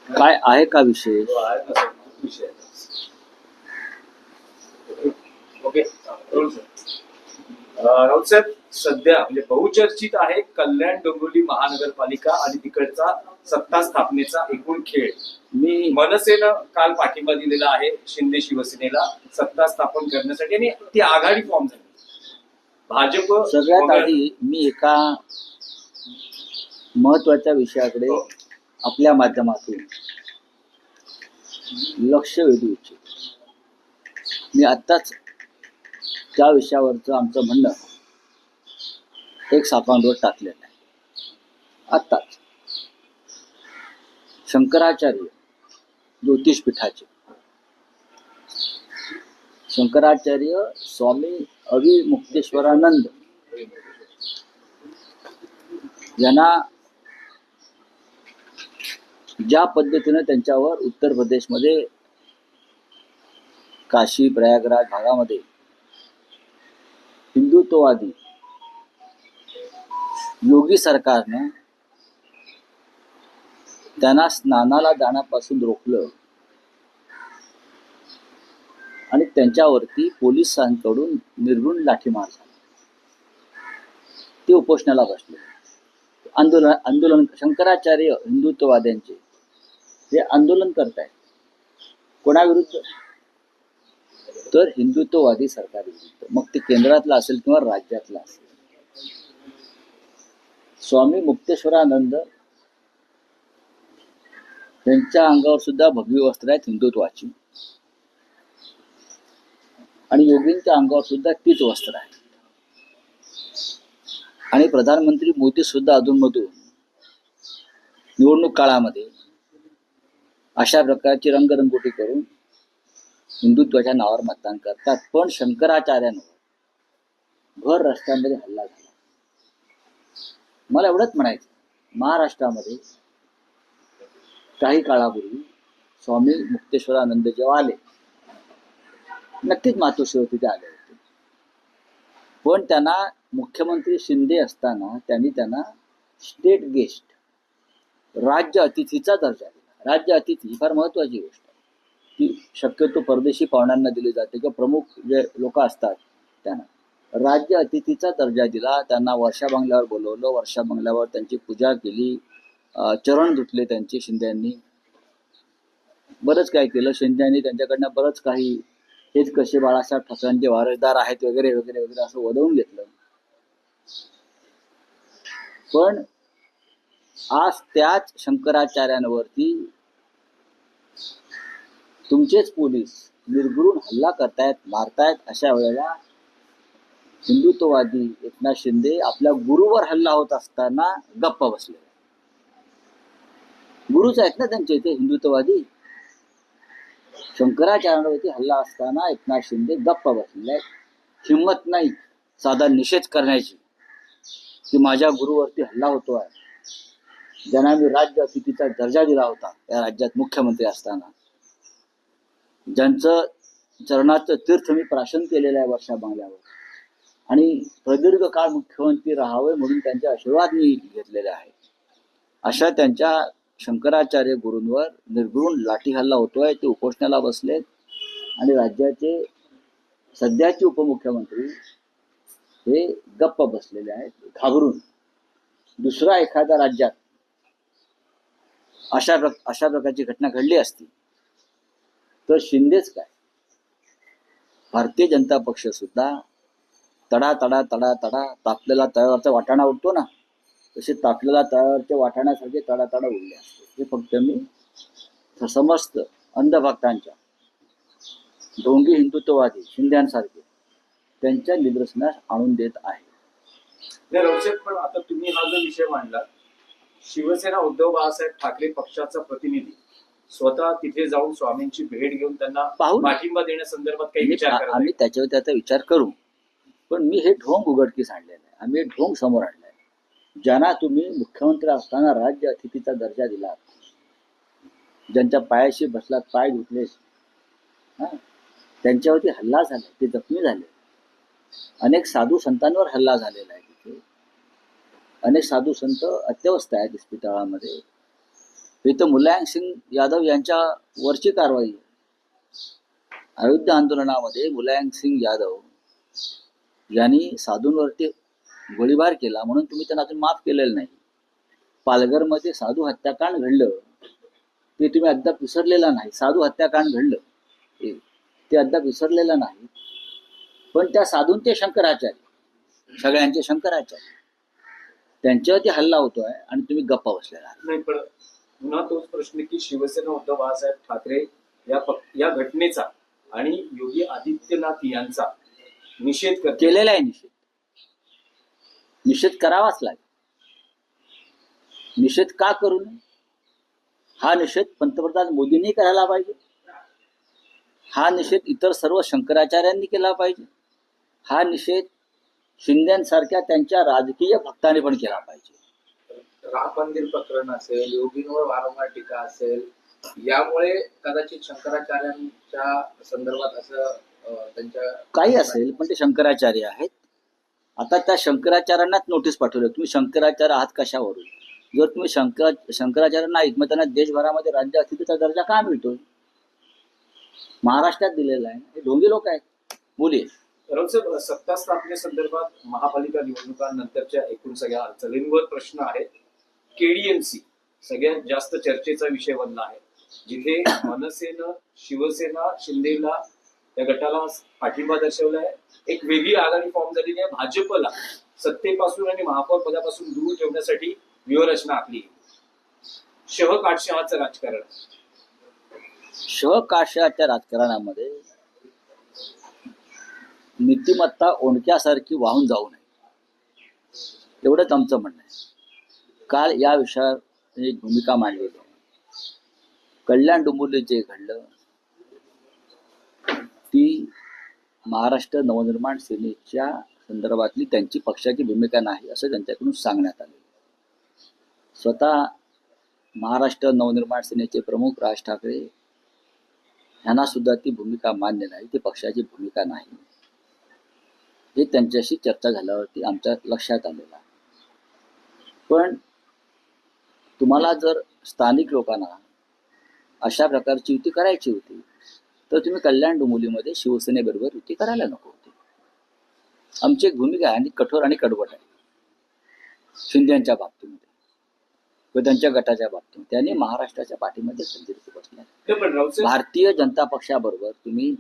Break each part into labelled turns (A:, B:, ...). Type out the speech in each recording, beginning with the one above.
A: काय आहे का विशेष?
B: ओके राऊत साहेब, सध्या म्हणजे बहुचर्चित आहे कल्याण डोंबिवली महानगरपालिका आणि तिकडचा सत्ता स्थापनेचा एकूण खेळ.
A: मी
B: मनसेनं काल पाठिंबा दिलेला आहे शिंदे शिवसेनेला सत्ता स्थापन करण्यासाठी आणि ती आघाडी फॉर्म झाली. भाजप
A: सगळ्यात आधी मी एका महत्वाच्या विषयाकडे आपल्या माध्यमातून लक्ष वेधू इच्छितो. मी आत्ताच त्या विषयावरचं आमचं म्हणणं एक सापांवर टाकलेलं आहे. आत्ताच शंकराचार्य ज्योतिषपीठाचे शंकराचार्य स्वामी अविमुक्तेश्वरानंद यांना ज्या पद्धतीनं त्यांच्यावर उत्तर प्रदेशमध्ये काशी प्रयागराज भागामध्ये हिंदुत्ववादी योगी सरकारनं त्यांना स्नानाला जाण्यापासून रोखलं आणि त्यांच्यावरती पोलिसांकडून निर्घृण लाठीमार झाला. ते उपोषणाला बसले. आंदोलन शंकराचार्य हिंदुत्ववाद्यांचे हे आंदोलन करतायत. कोणाविरुद्ध? तर हिंदुत्ववादी सरकारविरुद्ध, मग ते केंद्रातलं असेल किंवा राज्यातलं असेल. स्वामी मुक्तेश्वरानंद त्यांच्या अंगावर सुद्धा भगवी वस्त्र आहेत हिंदुत्वाची आणि योगींच्या अंगावर सुद्धा तीच वस्त्र आहे. आणि प्रधानमंत्री मोदी सुद्धा अधूनमधून निवडणूक काळामध्ये अशा प्रकारची रंगरंगोटी करून हिंदुत्वाच्या नावावर मतदान करतात. पण शंकराचार्यांवर भर रस्त्यामध्ये हल्ला झाला. मला एवढंच म्हणायचं, महाराष्ट्रामध्ये काही काळापूर्वी स्वामी मुक्तेश्वरानंद जेव्हा आले, नक्कीच मातोश्री तिथे आले होते, पण त्यांना मुख्यमंत्री शिंदे असताना त्यांना स्टेट गेस्ट, राज्य अतिथीचा दर्जा दिला. राज्य अतिथी ही फार महत्वाची गोष्ट आहे. ती शक्यतो परदेशी पाहुण्यांना दिली जाते किंवा प्रमुख जे लोक असतात त्यांना राज्य अतिथीचा दर्जा दिला. त्यांना वर्षा बंगल्यावर बोलवलं. वर्षा बंगल्यावर त्यांची पूजा केली, चरण धुतले त्यांचे. शिंद्यांनी बरंच काय केलं. शिंद्यांनी त्यांच्याकडनं बरंच काही, हेच कसे बाळासाहेब ठाकरेंचे वारसदार आहेत वगैरे वगैरे वगैरे असं वदवून घेतलं. पण आज त्याच शंकराचार्यांवरती तुमचेच पोलीस निर्घृण हल्ला करतायत, मारतायत. अशा वेळेला हिंदुत्ववादी एकनाथ शिंदे आपल्या गुरुवर हल्ला होत असताना गप्प बसले. गुरुच आहेत ना त्यांचे ते हिंदुत्ववादी. शंकराचार्यांवरती हल्ला असताना एकनाथ शिंदे गप्प बसलेले. हिंमत नाही साधा निषेध करण्याची की माझ्या गुरुवरती हल्ला होतो आहे, ज्यांना मी राज्य अतिथीचा दर्जा दिला होता या राज्यात मुख्यमंत्री असताना, ज्यांचं चरणाचं तीर्थ मी प्राशन केलेलं आहे वर्षा बंगल्यावर, आणि प्रदीर्घ काळ मुख्यमंत्री राहावे म्हणून त्यांचे आशीर्वाद मी घेतलेले आहे. अशा त्यांच्या शंकराचार्य गुरूंवर निर्घृण लाठी हल्ला होतोय. ते उपोषणाला बसलेत आणि राज्याचे सध्याचे उपमुख्यमंत्री हे गप्प बसलेले आहेत घाबरून. दुसऱ्या एखाद्या राज्यात अशा प्रकारची घटना घडली असती तर शिंदेच काय, भारतीय जनता पक्ष सुद्धा तडा तडा तडा तडा तापलेला तव्यावरचा वाटाणा उडतो ना, तसे तापलेला तव्यावरच्या वाटाण्यासारखे तडा तडा उडले असते. हे फक्त मी समस्त अंधभक्तांच्या, ढोंगी हिंदुत्ववादी शिंद्यांसारखे त्यांच्या निदर्शनास आणून देत आहे.
B: पण आता तुम्ही हा जो विषय मांडला, शिवसेना उद्धव बाळासाहेब ठाकरे पक्षाचा प्रतिनिधी स्वतः तिथे जाऊन स्वामींची भेट घेऊन त्यांना पाठिंबा देण्यासंदर्भात काही विचार करा.
A: आम्ही त्याच्यावर त्याचा विचार करू. पण मी हे ढोंग उघडकीस आणलेलं आहे. आम्ही हे ढोंग समोर आणलंय. ज्यांना तुम्ही मुख्यमंत्री असताना राज्य अतिथीचा दर्जा दिला, ज्यांच्या पायाशी बसलात, पाय धुतले, त्यांच्यावरती हल्ला झाला, ते जखमी झाले. अनेक साधू संतांवर हल्ला झालेला आहे. अनेक साधू संत अत्यवस्थ आहेत इस्पितळामध्ये. हे तर मुलायम सिंग यादव यांच्या वरची कारवाई आहे. अयोध्या आंदोलनामध्ये मुलायम सिंग यादव यांनी साधूंवरती गोळीबार केला म्हणून तुम्ही त्यांना अजून माफ केलेलं नाही. पालघरमध्ये साधू हत्याकांड घडलं ते तुम्ही अद्याप विसरलेला नाही. साधू हत्याकांड घडलं ते अद्याप विसरलेलं नाही. पण त्या साधूंचे शंकराचार्य, सगळ्यांचे शंकराचार्य, त्यांच्यावरती हल्ला होतोय आणि तुम्ही गप्पा बसलेला आहात.
B: नाही, पण पुन्हा तोच प्रश्न की शिवसेना उद्धव बाळासाहेब ठाकरे या घटनेचा आणि योगी आदित्यनाथ यांचा निषेध करते.
A: केलेला आहे निषेध करावाच लागेल. निषेध का करू नये? हा निषेध पंतप्रधान मोदींनी करायला पाहिजे. हा निषेध इतर सर्व शंकराचार्यांनी केला पाहिजे. हा निषेध शिंदेसारख्या त्यांच्या राजकीय भक्तांनी पण केला पाहिजे.
C: राम मंदिर प्रकरण असेल, योगींवर वारंवार टीका असेल, यामुळे कदाचित शंकराचार्यांच्या संदर्भात असं त्यांच्या
A: काही असेल पण ते शंकराचार्य आहेत. आता त्या शंकराचार्यांनाच नोटीस पाठवलं, तुम्ही शंकराचार्य आहात कशावरून? जर तुम्ही शंकराचार्य नाहीत मग त्यांना देशभरामध्ये राज्य अस्तित्वाचा दर्जा का मिळतो? महाराष्ट्रात दिलेला आहे. हे ढोंगी लोक आहेत. बोलिये.
B: राऊतसाहेब, सत्ता स्थापनेसंदर्भात महापालिका निवडणुकांनंतरच्या एकूण सगळ्या अडचणींवर प्रश्न आहेत. केडीएमसी सगळ्यात जास्त चर्चेचा विषय बनला आहे, जिथे मनसेनं शिवसेना शिंदेला या गटाला पाठिंबा दर्शवलाय. एक वेगळी आघाडी फॉर्म झालेली आहे. भाजपला सत्तेपासून आणि महापौर पदापासून दूर ठेवण्यासाठी व्यूहरचना आखली. शहकाटशहाचं राजकारण.
A: शहकाशाच्या राजकारणामध्ये नीतिमत्ता ओंडक्यासारखी वाहून जाऊ नये, एवढंच आमचं म्हणणं आहे. काल या विषयावर एक भूमिका मांडली. कल्याण डोंबिवलीत जे घडलं ती महाराष्ट्र नवनिर्माण सेनेच्या संदर्भातली त्यांची पक्षाची भूमिका नाही असं त्यांच्याकडून सांगण्यात आले. स्वतः महाराष्ट्र नवनिर्माण सेनेचे प्रमुख राज ठाकरे यांना सुद्धा ती भूमिका मान्य नाही, ती पक्षाची भूमिका नाही. हे त्यांच्याशी चर्चा झाल्यावरती आमच्या लक्षात आलेलं आहे. पण तुम्हाला जर स्थानिक लोकांना अशा प्रकारची युती करायची होती तर तुम्ही कल्याण डोंबिवलीमध्ये शिवसेनेबरोबर युती करायला नको होती. आमची एक भूमिका आहे आणि कठोर आणि कडवट आहे शिंदेच्या बाबतीमध्ये व त्यांच्या गटाच्या बाबतीत. त्यांनी महाराष्ट्राच्या पाठीमध्ये खंजीर बसल्या. भारतीय जनता पक्षाबरोबर तुम्ही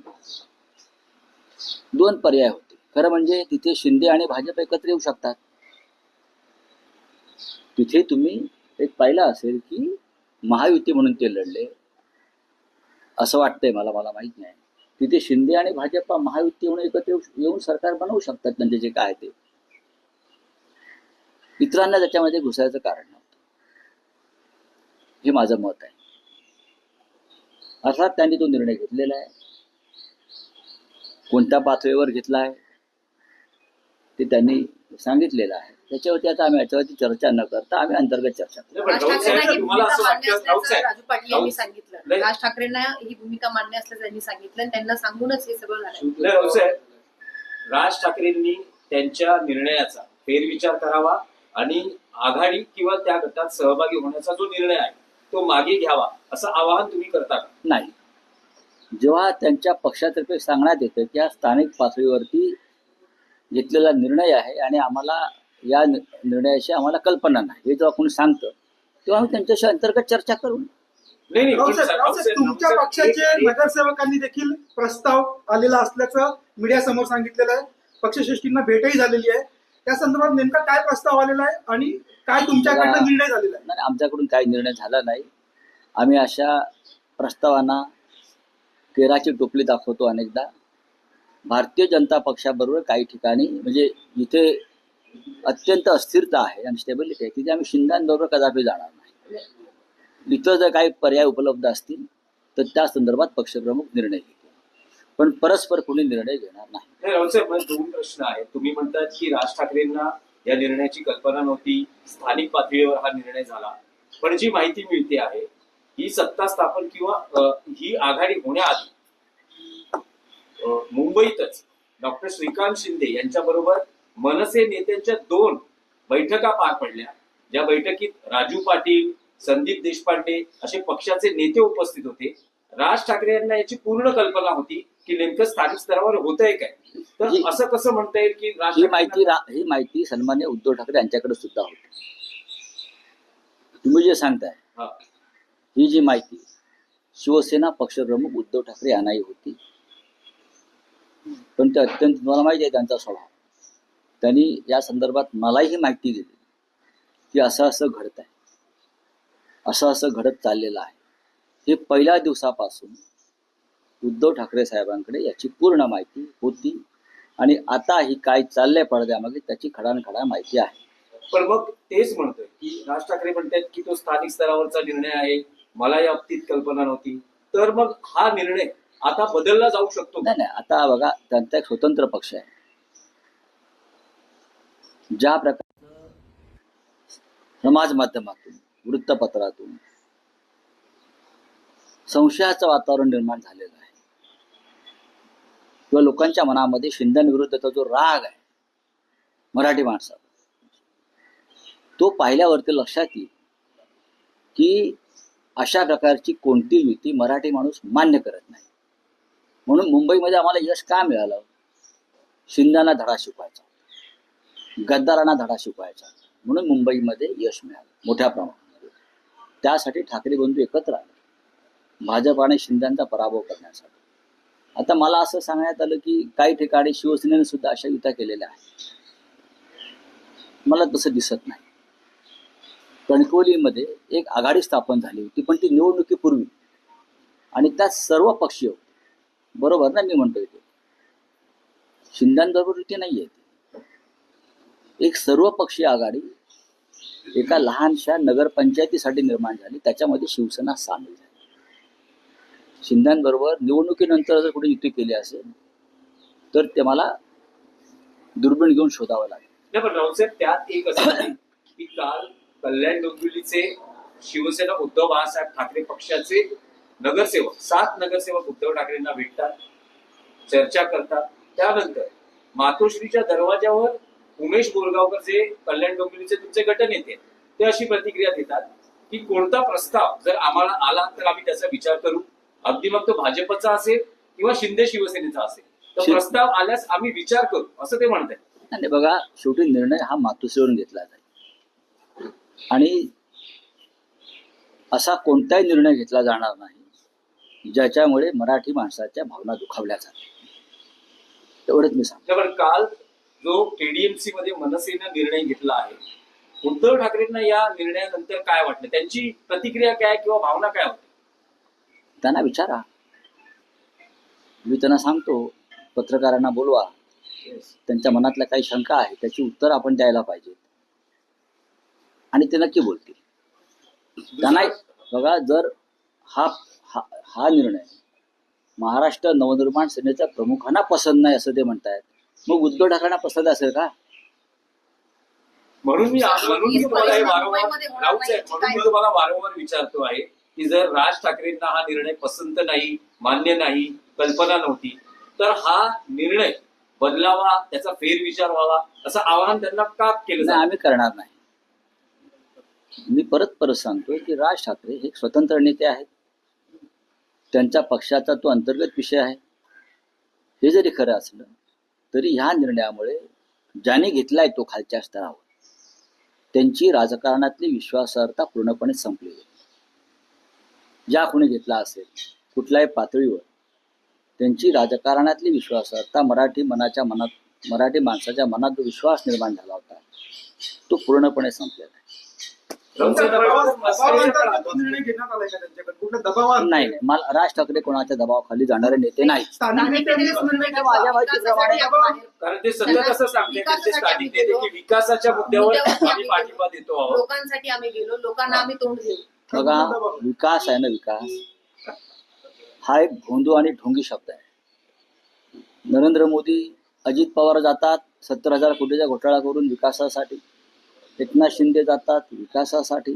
A: दोन पर्याय होते. खरं म्हणजे तिथे शिंदे आणि भाजप एकत्र येऊ शकतात. तिथे तुम्ही एक पाहिलं असेल की महायुती म्हणून ते लढले असं वाटतंय मला माहित नाही. तिथे शिंदे आणि भाजप महायुती म्हणून एकत्र येऊन सरकार बनवू शकतात त्यांचे जे काय ते. इतरांना त्याच्यामध्ये घुसायचं कारण नव्हतं, हे माझं मत आहे. अर्थात त्यांनी तो निर्णय घेतलेला आहे. कोणत्या पातळीवर घेतला आहे ते त्यांनी सांगितलेलं आहे. त्याच्यावरती आता आम्ही याच्यावरती चर्चा न करता आम्ही अंतर्गत चर्चा करू.
D: राजू पाटील यांनी सांगितलं, राज ठाकरेंना ही भूमिका मान्य असल्याचं त्यांनी सांगितलं आणि त्यांना सांगूनच हे सगळं झालं.
B: राज ठाकरेंनी त्यांच्या निर्णयाचा फेरविचार करावा आणि आघाडी किंवा त्या गटात सहभागी होण्याचा जो निर्णय आहे तो मागे घ्यावा असं आवाहन तुम्ही करता का?
A: नाही. जेव्हा त्यांच्या पक्षातर्फे सांगण्यात येतं की हा स्थानिक पातळीवरती घेतलेला निर्णय आहे आणि आम्हाला या निर्णयाची आम्हाला कल्पना नाही, हे जेव्हा कोणी सांगतं तेव्हा आम्ही त्यांच्याशी अंतर्गत चर्चा करू.
E: तुमच्या पक्षाचे नगरसेवकांनी देखील प्रस्ताव आलेला असल्याचं मीडिया समोर सांगितलेलं आहे. पक्षश्रेष्ठींना भेटही झालेली आहे. त्या संदर्भात नेमका काय प्रस्ताव आलेला आहे आणि काय तुमच्याकडनं निर्णय झालेला आहे?
A: नाही, आमच्याकडून काही निर्णय झाला नाही. आम्ही अशा प्रस्तावांना केराची टोपली दाखवतो अनेकदा. भारतीय जनता पक्षाबरोबर काही ठिकाणी म्हणजे जिथे अत्यंत अस्थिरता आहे आणि स्टेबिलिटी आहे तिथे आम्ही शिंद्यांबरोबर कदापि जाणार नाही. इथं जर काही पर्याय उपलब्ध असतील तर त्या संदर्भात पक्षप्रमुख निर्णय घेतील, पण परस्पर कोणी निर्णय घेणार नाही.
B: रावसाहेब, दोन प्रश्न आहेत. तुम्ही म्हणतात की राज ठाकरेंना या निर्णयाची कल्पना नव्हती, स्थानिक पातळीवर हा निर्णय झाला, पण जी माहिती मिळते आहे ही सत्ता स्थापन किंवा ही आघाडी होण्याआधी मुंबईतच डॉक्टर श्रीकांत शिंदे यांच्याबरोबर मनसे नेत्यांच्या 2 बैठका पार पडल्या. ज्या बैठकीत राजू पाटील, संदीप देशपांडे असे पक्षाचे नेते उपस्थित होते. राज ठाकरे यांना याची पूर्ण कल्पना होती की नेमकं स्थानिक स्तरावर होतंय काय. तर असं कसं म्हणता येईल की राज
A: ही
B: ठाकरेंना-
A: माहिती सन्मान्य उद्धव ठाकरे यांच्याकडे सुद्धा होती. तुम्ही जे सांगताय
B: हा.
A: ही जी माहिती शिवसेना पक्षप्रमुख उद्धव ठाकरे यांनाही होती. पण ते अत्यंत, तुम्हाला माहिती आहे त्यांचा स्वभाव, त्यांनी या संदर्भात मलाही ही माहिती दिली की असं असं घडत आहे, असं असं घडत चाललेलं आहे. हे पहिल्या दिवसापासून उद्धव ठाकरे साहेबांकडे याची पूर्ण माहिती होती आणि आता ही काय चाललंय पडद्यामागे त्याची खडानखडा माहिती आहे.
B: पण मग तेच म्हणतोय की राज ठाकरे म्हणतात की तो स्थानिक स्तरावरचा निर्णय आहे, मला या बाबतीत कल्पना नव्हती. तर मग हा निर्णय आता बदलला जाऊ शकतो का?
A: नाही, आता बघा, त्यांचा एक स्वतंत्र पक्ष आहे. ज्या प्रकारचं समाज माध्यमातून, वृत्तपत्रातून संशयाचं वातावरण निर्माण झालेलं आहे किंवा लोकांच्या मनामध्ये शिंदेविरुद्धचा जो राग आहे मराठी माणसाचा, तो पाहिल्यावरती लक्षात येईल की अशा प्रकारची कोणती युती मराठी माणूस मान्य करत नाही. म्हणून मुंबईमध्ये आम्हाला यश का मिळालं? शिंदेना धडा शिकवायचा, गद्दारांना धडा शिकवायचा, म्हणून मुंबईमध्ये यश मिळालं मोठ्या प्रमाणात. त्यासाठी ठाकरे बंधू एकत्र आले भाजप आणि शिंदेचा पराभव करण्यासाठी. आता मला असं सांगण्यात आलं की काही ठिकाणी शिवसेनेने सुद्धा अशा युत्या केलेल्या आहेत. मला तसं दिसत नाही. कणकवलीमध्ये एक आघाडी स्थापन झाली होती, पण ती निवडणुकीपूर्वी, आणि त्यात सर्व पक्षीय होते. बरोबर ना मी म्हणतोय ते? शिंदेबरोबर युती नाही आहे. एक सर्व पक्षीय आघाडी एका लहानशा नगरपंचायतीसाठी निर्माण झाली, त्याच्यामध्ये शिवसेना सामील झाली. शिंदेबरोबर निवडणुकीनंतर जर कुठे युती केली असेल तर ते मला दुर्बीण घेऊन शोधावं लागेल.
B: नाही, पण राऊतसाहेब त्यात एक असं आहे की काल कल्याण डोंबिवलीचे शिवसेना उद्धव बाळासाहेब ठाकरे पक्षाचे नगरसेवक 7 नगरसेवक उद्धव ठाकरेंना भेटतात, चर्चा करतात. त्यानंतर मातोश्रीच्या दरवाजावर उमेश बोरगावकर जे कल्याण डोंबिवलीचे तुमचे गटनेते ते अशी प्रतिक्रिया देतात की कोणता प्रस्ताव जर आम्हाला आला तर आम्ही त्याचा विचार करू, अगदी मग तो भाजपचा असेल किंवा शिंदे शिवसेनेचा असेल, तर प्रस्ताव आल्यास आम्ही विचार करू, असं ते म्हणतात.
A: आणि बघा, शेवटी निर्णय हा मातोश्रीवरून घेतला जाईल आणि असा कोणताही निर्णय घेतला जाणार नाही ज्याच्यामुळे मराठी माणसाच्या भावना दुखावल्या जातात. एवढंच मी सांगतो.
B: पण काल जो केडीएमसी मध्ये मनसेनं निर्णय घेतला आहे, उद्धव ठाकरेंना या निर्णयानंतर काय वाटलं, त्यांची प्रतिक्रिया काय किंवा भावना काय होती?
A: त्यांना विचारा. मी त्यांना सांगतो, पत्रकारांना बोलवा, त्यांच्या मनातल्या काही शंका आहे त्याची उत्तर आपण द्यायला पाहिजे आणि ते नक्की बोलतील. त्यांना बघा, जर हा निर्णय महाराष्ट्र नवनिर्माण सेनेच्या प्रमुखांना पसंत नाही असं ते म्हणतायत, मग उद्धव ठाकरेंना पसंत असेल का?
B: म्हणून मी तुम्हाला वारंवार विचारतो आहे की जर राज ठाकरेंना हा निर्णय पसंत नाही, मान्य नाही, कल्पना नव्हती, तर हा निर्णय बदलावा, त्याचा फेरविचार व्हावा असं आवाहन त्यांना का केलं
A: नाही, आम्ही करणार नाही. मी परत सांगतोय की राज ठाकरे हे एक स्वतंत्र नेते आहेत. त्यांच्या पक्षाचा तो अंतर्गत विषय आहे. हे जरी खरं असलं तरी ह्या निर्णयामुळे ज्याने घेतलाय तो खालच्या स्तरावर त्यांची राजकारणातली विश्वासार्हता पूर्णपणे संपली आहे. ज्या कोणी घेतला असेल कुठल्याही पातळीवर त्यांची राजकारणातली विश्वासार्हता, मराठी माणसाच्या मनात जो विश्वास निर्माण झाला होता तो पूर्णपणे संपलेला आहे. नाही, मला राज ठाकरे कोणाच्या दबावाखाली जाणारे नेते नाही.
B: कारण ते सतत असं सांगते त्यांचे स्थानिक नेते की विकासाच्या मुद्द्यावर आम्ही पाठिंबा देतो आहोत,
D: लोकांसाठी आम्ही गेलो, लोकांना आम्ही तोंड देऊ.
A: बघा, विकास आहे ना, विकास हा एक भोंदू आणि ढोंगी शब्द आहे. नरेंद्र मोदी, अजित पवार जातात 70,000 कोटीचा घोटाळा करून विकासासाठी, एकनाथ शिंदे जातात विकासासाठी,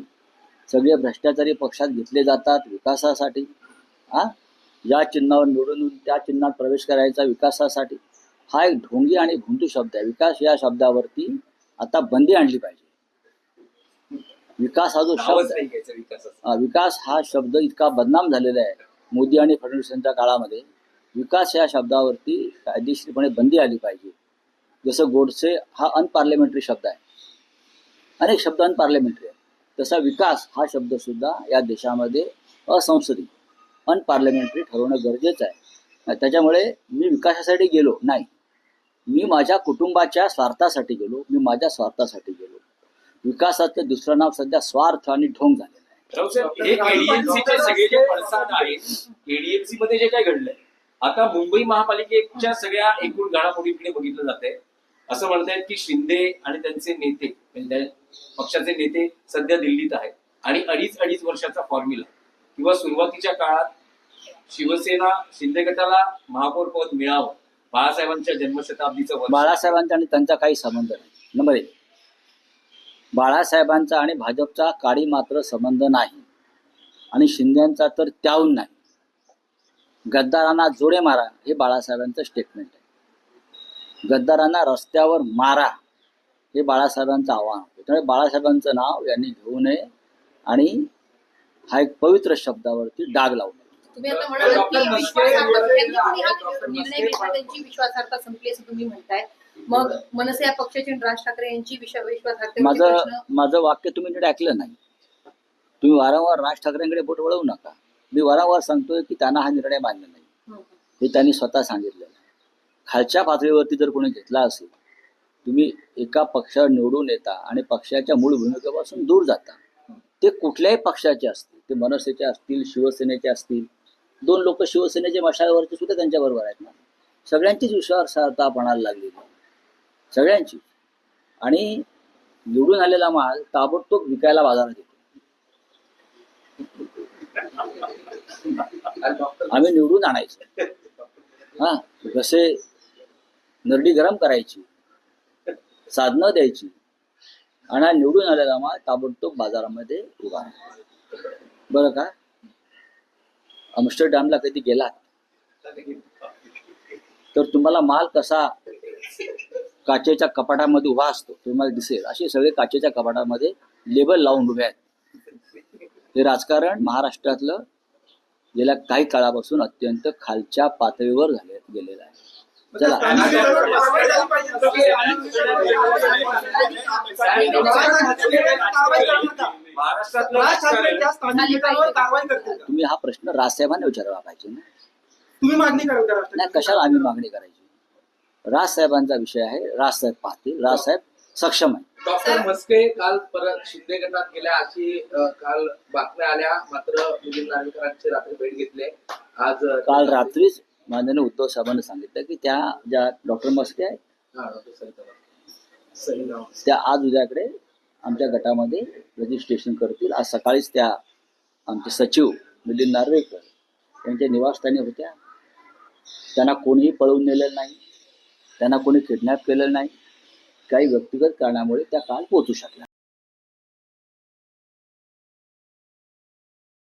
A: सगळे भ्रष्टाचारी पक्षात घेतले जातात विकासासाठी. या चिन्हावर निवडून त्या चिन्हात प्रवेश करायचा विकासासाठी. हा एक ढोंगी आणि भोंदू शब्द आहे. विकास या शब्दावरती आता बंदी आणली पाहिजे. विकास हा जो
B: नावच
A: शब्द
B: नाही घ्यायचं विकासाचं.
A: विकास हा शब्द इतका बदनाम झालेला आहे मोदी आणि फडणवीस यांच्या काळामध्ये. विकास या शब्दावरती कायदेशीरपणे बंदी आली पाहिजे. जसं गोडसे हा अनपार्लिमेंटरी शब्द आहे, अनेक शब्द अनपार्लिमेंटरी आहे, तसा विकास हा शब्द सुद्धा या देशामध्ये असंसदीय अनपार्लिमेंटरी ठरवणं गरजेचं आहे. त्याच्यामुळे मी विकासासाठी गेलो नाही, मी माझ्या कुटुंबाच्या स्वार्थासाठी गेलो, मी माझ्या स्वार्थासाठी गेलो. विकासाचं दुसरं नाव सध्या स्वार्थ आणि ढोंग झालेलं आहे.
B: राऊत साहेब, हे एडीएमसीचे सगळे जे पडसाद आहेत, एडीएमसी मध्ये जे काय घडलंय, आता मुंबई महापालिकेच्या सगळ्या एकूण घडामोडीकडे बघितलं जातंय. असं म्हणतायत की शिंदे आणि त्यांचे नेते, म्हणजे पक्षाचे नेते सध्या दिल्लीत आहेत आणि अडीच वर्षाचा फॉर्म्युला किंवा सुरुवातीच्या काळात शिवसेना शिंदे गटाला महापौर पद मिळावं, बाळासाहेबांच्या जन्मशताब्दीचं वर्ष.
A: बाळासाहेबांचा आणि त्यांचा काही संबंध नाही. नंबर 1, बाळासाहेबांचा आणि भाजपचा काडी मात्र संबंध नाही आणि शिंदेचा तर त्याहून नाही. गद्दारांना जोडे मारा हे बाळासाहेबांचं स्टेटमेंट आहे. गद्दारांना रस्त्यावर मारा हे बाळासाहेबांचं आव्हान होतं. त्यामुळे बाळासाहेबांचं नाव यांनी घेऊ नये आणि हा एक पवित्र शब्दावरती डाग लावू नये.
D: तुम्ही आता म्हणालात की विश्वासार्हता, त्यांनी कोणी हा निर्णय घेतला त्यांची विश्वासार्हता संपली असं तुम्ही म्हणताय. मग मनसे या पक्षाची आणि राज ठाकरे यांची विश्वासार्हतेवरती
A: माझं वाक्य तुम्ही नीट ऐकलं नाही. तुम्ही वारंवार राज ठाकरेंकडे बोट वळवू नका. मी वारंवार सांगतोय की त्यांना हा निर्णय मान्य नाही, हे त्यांनी स्वतः सांगितलेलं आहे. खालच्या पातळीवरती जर कोणी घेतला असेल, तुम्ही एका पक्षावर निवडून येता आणि पक्षाच्या मूळ भूमिकेपासून दूर जाता. ते कुठल्याही पक्षाचे असतील, ते मनसेचे असतील, शिवसेनेचे असतील. 2 लोक शिवसेनेचे मशालवरचे सुद्धा त्यांच्याबरोबर आहेत ना. सगळ्यांचीच विश्वासार्हता पणाला लागलेली, सगळ्यांची. आणि निवडून आलेला माल ताबडतोब विकायला बाजारात येतो. आम्ही निवडून आणायचं, हा, कसे नरडी गरम करायची, साधनं द्यायची आणि निवडून आलेला माल ताबडतोब बाजारामध्ये उभा. बरं का? आमस्टरडॅमला कधी गेलात तर तुम्हाला माल कसा काचेच्या कपाटामध्ये उभा असतो तुम्हाला दिसेल. असे सगळे काचेच्या कपाटामध्ये लेबल लावून उभे आहेत. हे राजकारण महाराष्ट्रातलं गेल्या काही काळापासून अत्यंत खालच्या पातळीवर गेलेलं आहे. चला, तुम्ही हा प्रश्न राजसाहेबांना विचारायला पाहिजे ना.
E: तुम्ही मागणी करा.
A: नाही, कशाला आम्ही मागणी करायची? राजसाहेबांचा विषय आहे, राजसाहेब पाहतील, राजसाहेब सक्षम आहे.
C: डॉक्टर म्हस्के काल परत शिंदे गटात गेल्या अशी काल बातम्या आल्या, मात्र मिलिंद नार्वेकरांची रात्री भेट घेतली. आज
A: काल रात्रीच माननीय उद्धव साहेबांनी सांगितलं की त्या ज्या डॉक्टर म्हस्के आहेत त्या आज उद्याकडे आमच्या गटामध्ये रजिस्ट्रेशन करतील. आज सकाळीच त्या आमचे सचिव मिलिंद नार्वेकर यांच्या निवासस्थानी होत्या. त्यांना कोणीही पळवून नेलेलं नाही, त्यांना कोणी किडनॅप केलेलं नाही. काही व्यक्तिगत कारणामुळे त्या काल पोहोचू शकल्या.